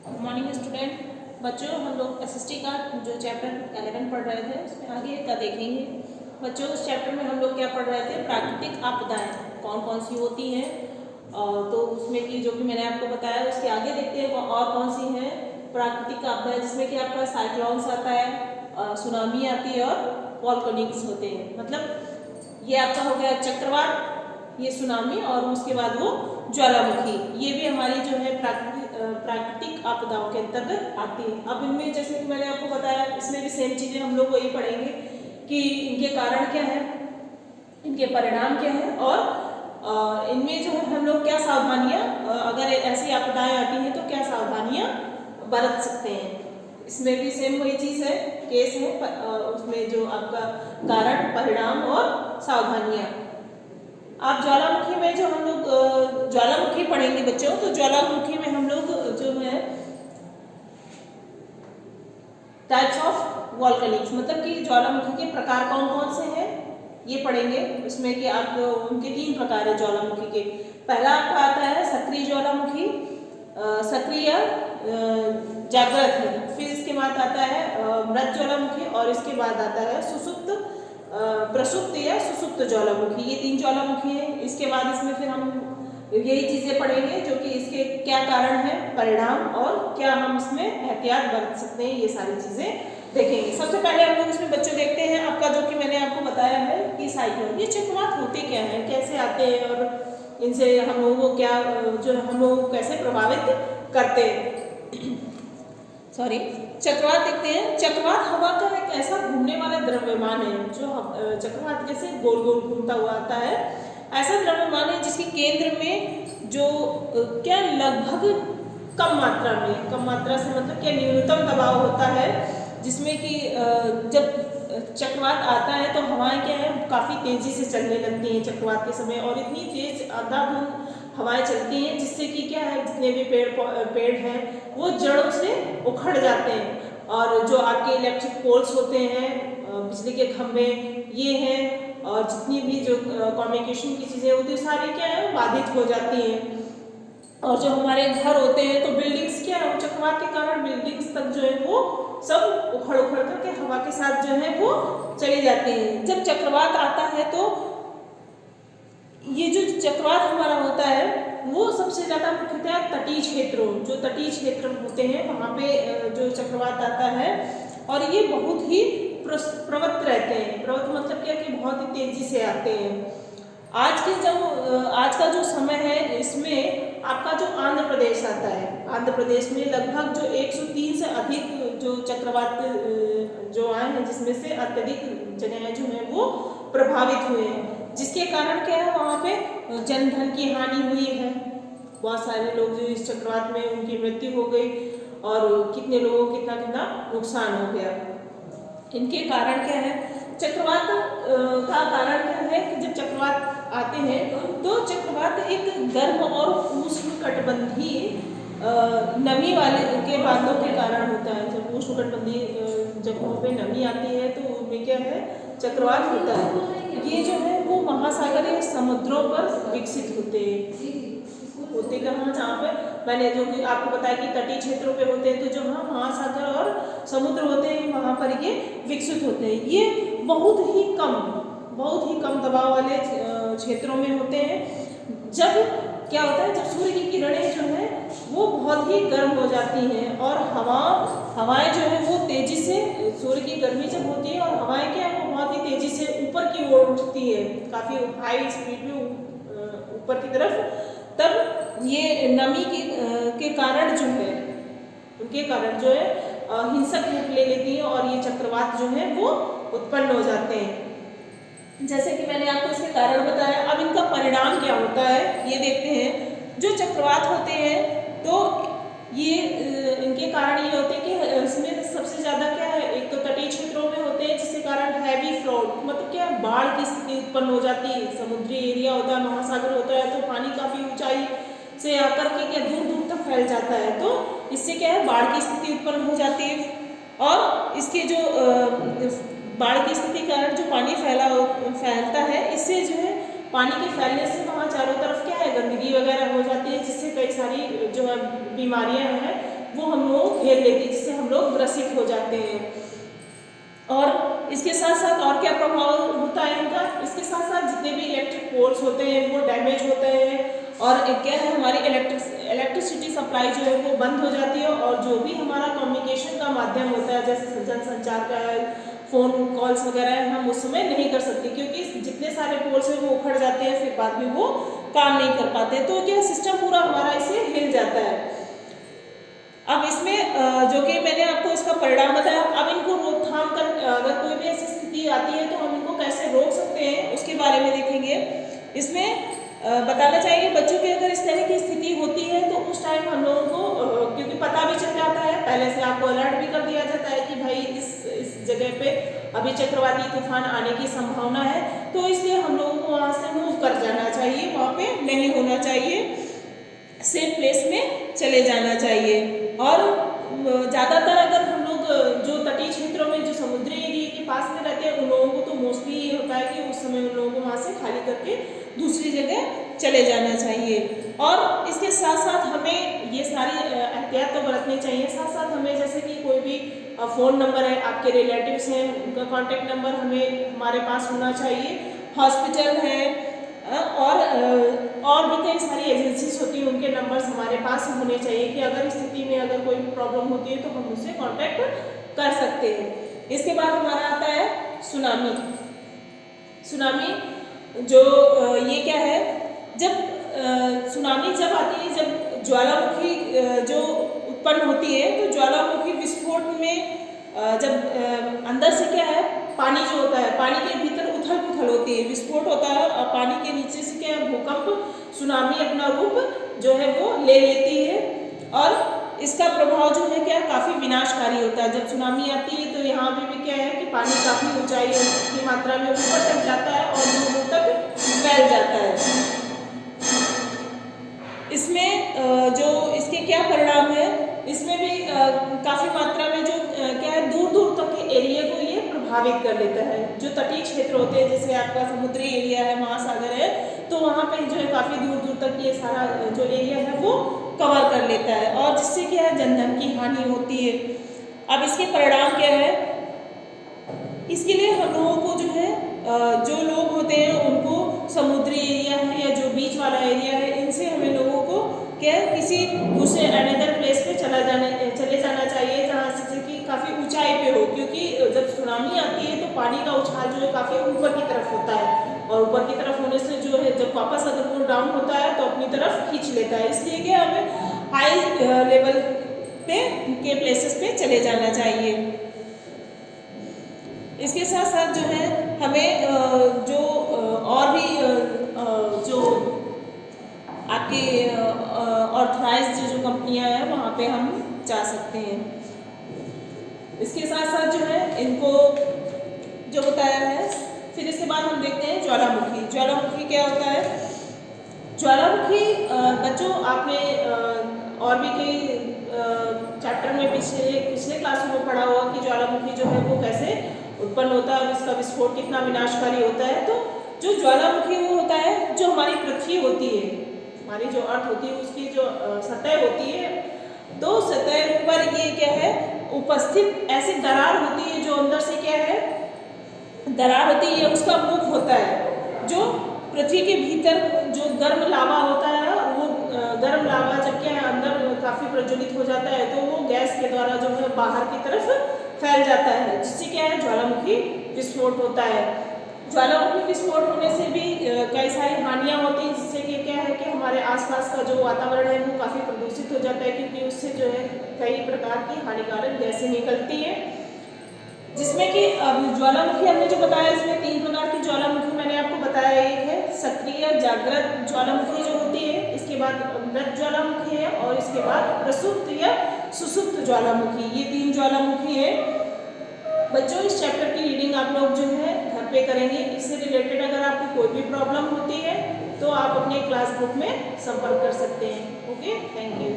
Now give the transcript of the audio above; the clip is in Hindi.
Good morning student. बच्चों, हम लोग एसएसटी का जो चैप्टर 11 पढ़ रहे थे उसमें आगे का देखेंगे। बच्चों, उस चैप्टर में हम लोग क्या पढ़ रहे थे? प्राकृतिक आपदाएं कौन कौन सी होती हैं। तो उसमें की जो कि मैंने आपको बताया उसके आगे देखते हैं और कौन सी हैं प्राकृतिक आपदाएं, जिसमें कि आपका साइक्लोन्स आता है, सुनामी आती है और वॉल्केनिक्स होते हैं। मतलब ये आपका हो गया चक्रवात, ये सुनामी और उसके बाद वो ज्वालामुखी, ये भी हमारी जो है प्राकृतिक आपदाओं के अंतर्गत आती है। अब इनमें जैसे कि मैंने आपको बताया, इसमें भी सेम चीज़ें हम लोग वही पढ़ेंगे कि इनके कारण क्या है, इनके परिणाम क्या है और इनमें जो है हम लोग क्या सावधानियां, अगर ऐसी आपदाएं आती हैं तो क्या सावधानियां बरत सकते हैं। इसमें भी सेम वही चीज़ है, केस है, उसमें जो आपका कारण, परिणाम और सावधानियां। आप ज्वालामुखी में जो हम लोग ज्वालामुखी पढ़ेंगे बच्चों, तो ज्वालामुखी में हम लोग जो है टाइप्स ऑफ वॉल्केनिक्स, मतलब कि ज्वालामुखी के प्रकार कौन कौन से हैं ये पढ़ेंगे। इसमें कि आप उनके 3 प्रकार है ज्वालामुखी के। पहला आपका आता है सक्रिय ज्वालामुखी, सक्रिय जागृत है। फिर इसके बाद आता है मृत ज्वालामुखी और इसके बाद आता है सुसुप्त, प्रसुप्त या सुसुप्त ज्वालामुखी। ये 3 ज्वालामुखी हैं। इसके बाद इसमें फिर हम यही चीज़ें पढ़ेंगे जो कि इसके क्या कारण है, परिणाम और क्या हम इसमें एहतियात बरत सकते हैं, ये सारी चीज़ें देखेंगे। सबसे पहले हम लोग इसमें बच्चों देखते हैं आपका जो कि मैंने आपको बताया है कि साइक्लोन, ये चक्रवात होते क्या हैं, कैसे आते हैं और इनसे हम लोगों को क्या, जो हम लोगों को कैसे प्रभावित करते हैं। सॉरी, चक्रवात देखते हैं। चक्रवात हवा का एक ऐसा घूमने वाला द्रव्यमान है जो चक्रवात जैसे गोल गोल घूमता हुआ आता है, ऐसा द्रव्यमान है जिसके केंद्र में जो क्या लगभग कम मात्रा से मतलब क्या न्यूनतम दबाव होता है, जिसमें कि जब चक्रवात आता है तो हवाएं क्या है काफ़ी तेज़ी से चलने लगती हैं चक्रवात के समय, और इतनी तेज अंधाधुंध हवाएं चलती हैं जिससे कि क्या है जितने भी पेड़ हैं वो जड़ों से उखड़ जाते हैं, और जो आपके इलेक्ट्रिक पोल्स होते हैं, बिजली के खंभे ये हैं, और जितनी भी जो कम्युनिकेशन की चीज़ें होती है सारी क्या है बाधित हो जाती हैं। और जो हमारे घर होते हैं तो बिल्डिंग्स क्या है, चक्रवात के कारण बिल्डिंग्स तक जो है वो सब उखड़ करके हवा के साथ जो है वो चली जाती हैं। जब चक्रवात आता है तो ये जो चक्रवात हमारा होता है वो सबसे ज़्यादा मुख्यतः तटीय क्षेत्रों, जो तटीय क्षेत्र होते हैं वहाँ पे जो चक्रवात आता है, और ये बहुत ही प्रवृत्त रहते हैं। प्रवृत्त मतलब क्या कि बहुत ही तेजी से आते हैं। आज का जो समय है इसमें आपका जो आंध्र प्रदेश आता है, आंध्र प्रदेश में लगभग जो 103 से अधिक जो चक्रवात जो आए हैं, जिसमें से अत्यधिक जगह जो है वो प्रभावित हुए हैं, जिसके कारण क्या है वहाँ पे जन धन की हानि हुई है। बहुत सारे लोग जो इस चक्रवात में उनकी मृत्यु हो गई और कितने लोगों को कितना कितना नुकसान हो गया। इनके कारण क्या है, चक्रवात का कारण क्या है कि जब चक्रवात आते हैं तो चक्रवात एक गर्म और उष्णकटिबंधीय नमी वाले के बांधों के कारण होता है। जब उष्णकटिबंधीय जगहों पे नमी आती है तो उनमें क्या है चक्रवात होता है। ये जो है वो महासागरीय समुद्रों पर विकसित होते कहाँ, जहाँ पे मैंने जो कि आपको बताया कि तटीय क्षेत्रों पे होते हैं, तो जो हाँ महासागर और समुद्र होते हैं वहाँ पर ये विकसित होते हैं। ये बहुत ही कम दबाव वाले क्षेत्रों में होते हैं। जब क्या होता है, जब सूर्य की किरणें जो है वो बहुत ही गर्म हो जाती हैं और हवाएं जो है वो तेजी से, सूर्य की गर्मी जब होती है और हवाएं क्या है वो बहुत ही तेजी से ऊपर की ओर उठती है, काफ़ी हाई स्पीड में ऊपर की तरफ, तब ये नमी के कारण जो है, उनके कारण जो है हिंसक रूप ले लेती है और ये चक्रवात जो है वो उत्पन्न हो जाते हैं। जैसे कि मैंने आपको इसके कारण बताया। अब इनका परिणाम क्या होता है ये देखते हैं। जो चक्रवात होते हैं तो ये इनके कारण ये होते हैं कि इसमें सबसे ज़्यादा क्या है, एक तो तटीय क्षेत्रों में होते हैं जिसके कारण हैवी फ्लड, मतलब क्या बाढ़ की स्थिति उत्पन्न हो जाती है। समुद्री एरिया होता है, महासागर होता है, तो पानी काफ़ी ऊंचाई से आकर के क्या दूर दूर तक फैल जाता है, तो इससे क्या है बाढ़ की स्थिति उत्पन्न हो जाती है। और इसके जो बाढ़ की स्थिति के कारण जो पानी फैलता है, इससे जो है पानी के फैलने से वहाँ चारों तरफ क्या है गंदगी वगैरह हो जाती है, जिससे कई सारी जो है बीमारियां हैं वो हम लोग को घेर लेती है, जिससे हम लोग ग्रसित हो जाते हैं। और इसके साथ साथ और क्या प्रभाव होता है इनका, इसके साथ साथ जितने भी इलेक्ट्रिक पोल्स होते हैं वो डैमेज होते हैं, और क्या है हमारी इलेक्ट्रिसिटी सप्लाई जो है वो बंद हो जाती है, और जो भी हमारा कम्युनिकेशन का माध्यम होता है जैसे जनसंचार का है, फ़ोन कॉल्स वगैरह है, हम उस समय नहीं कर सकते, क्योंकि जितने सारे पोल्स हैं वो उखड़ जाते हैं, फिर बाद में वो काम नहीं कर पाते, तो क्या सिस्टम पूरा हमारा इससे हिल जाता है। अब इसमें जो कि मैंने आपको इसका परिणाम बताया, अब इनको रोकथाम कर, अगर कोई भी ऐसी स्थिति आती है तो हम इनको कैसे रोक सकते हैं उसके बारे में देखेंगे। इसमें बताना चाहिए बच्चों की अगर इस तरह की स्थिति होती है तो उस टाइम हम लोगों को क्योंकि पता भी चल जाता है, पहले से आपको अलर्ट भी कर दिया जाता है कि भाई इस जगह पे अभी चक्रवाती तूफान आने की संभावना है, तो इसलिए हम लोगों को वहाँ से मूव कर जाना चाहिए, वहाँ पे नहीं होना चाहिए, सेफ प्लेस में चले जाना चाहिए। और ज़्यादातर अगर हम लोग जो तटीय क्षेत्रों में जो समुद्री एरिया के पास में रहते हैं उन लोगों को तो मोस्टली ये होता है कि उस समय उन लोगों को वहाँ से खाली करके दूसरी जगह चले जाना चाहिए। और इसके साथ साथ हमें ये सारी एहतियात तो बरतनी चाहिए, साथ साथ हमें जैसे कि कोई भी फ़ोन नंबर है, आपके रिलेटिव्स हैं, उनका कॉन्टेक्ट नंबर हमारे पास होना चाहिए, हॉस्पिटल है, और भी कई सारी एजेंसीज होती हैं उनके नंबर्स हमारे पास होने चाहिए कि अगर स्थिति में अगर कोई प्रॉब्लम होती है तो हम उससे कांटेक्ट कर सकते हैं। इसके बाद हमारा आता है सुनामी। सुनामी जो ये क्या है, जब सुनामी जब आती है, जब ज्वालामुखी जो उत्पन्न होती है, तो ज्वालामुखी विस्फोट में जब अंदर से क्या है पानी जो होता है, पानी के भीतर उथल पुथल होती है, विस्फोट होता है, और पानी के नीचे से क्या है भूकंप, सुनामी अपना रूप जो है वो ले लेती है, और इसका प्रभाव जो है क्या काफ़ी विनाशकारी होता है। जब सुनामी आती है तो यहाँ पे भी क्या है कि पानी काफ़ी ऊंचाई की मात्रा में ऊपर तक जाता है और दूर दूर तक फैल जाता है। इसमें जो इसके क्या परिणाम है, इसमें भी काफ़ी मात्रा में जो क्या है दूर दूर तक के एरिया को ये प्रभावित कर लेता है। जो तटीय क्षेत्र होते हैं जैसे आपका समुद्री एरिया है, महासागर है, तो वहाँ पे जो है काफ़ी दूर दूर तक ये सारा जो एरिया है वो कवर कर लेता है, और जिससे क्या है जनधन की हानि होती है। अब इसके परिणाम क्या है, इसके लिए हम लोगों को जो है जो लोग होते हैं उनको समुद्री एरिया है या जो बीच वाला एरिया है, इनसे हमें लोगों को क्या किसी दूसरे अनदर प्लेस पे चले जाना चाहिए जहाँ से कि काफ़ी ऊंचाई पे हो, क्योंकि जब सुनामी आती है तो पानी का उछाल जो है काफ़ी ऊपर की तरफ होता है, और ऊपर की तरफ होने से जो है जब वापस अगर वो डाउन होता है तो अपनी तरफ खींच लेता है, इसलिए क्या हमें हाई लेवल पे के प्लेसेस पे चले जाना चाहिए। इसके साथ साथ जो है हमें जो और भी जो आपकी ऑथराइज्ड जो कंपनियां हैं वहाँ पे हम जा सकते हैं। इसके साथ साथ जो है इनको जो बताया है, फिर इसके बाद हम देखते हैं ज्वालामुखी। ज्वालामुखी क्या होता है, ज्वालामुखी बच्चों आपने और भी कई चैप्टर में पिछले क्लासों में पढ़ा होगा कि ज्वालामुखी जो है वो कैसे उत्पन्न होता है और इसका विस्फोट कितना विनाशकारी होता है। तो जो ज्वालामुखी वो होता है जो हमारी पृथ्वी होती है, हमारी जो अर्थ होती है उसकी जो सतह होती है, तो सतह पर ये क्या है उपस्थित ऐसी दरार होती है, जो अंदर से क्या है दरार होती है, उसका मुख होता है। जो पृथ्वी के भीतर जो गर्म लावा होता है, वो गर्म लावा जब क्या है अंदर काफ़ी प्रज्वलित हो जाता है तो वो गैस के द्वारा जो है बाहर की तरफ फैल जाता है, जिससे क्या है ज्वालामुखी विस्फोट होता है। ज्वालामुखी विस्फोट होने से भी कई सारी हानियाँ होती हैं, जिससे कि क्या है कि हमारे आसपास का जो वातावरण है वो काफ़ी प्रदूषित हो जाता है, क्योंकि उससे जो है कई प्रकार की हानिकारक गैसें निकलती हैं, जिसमें कि ज्वालामुखी हमने जो बताया इसमें 3 प्रकार की ज्वालामुखी मैंने आपको बताया। एक है सक्रिय जागृत ज्वालामुखी जो होती है, इसके बाद मृत ज्वालामुखी है, और इसके बाद प्रसुप्त या सुसुप्त ज्वालामुखी, ये 3 ज्वालामुखी है। बच्चों इस चैप्टर की रीडिंग आप लोग जो है घर पे करेंगे। इससे रिलेटेड अगर आपको कोई भी प्रॉब्लम होती है तो आप अपने क्लास ग्रुप में संपर्क कर सकते हैं। Okay, thank you.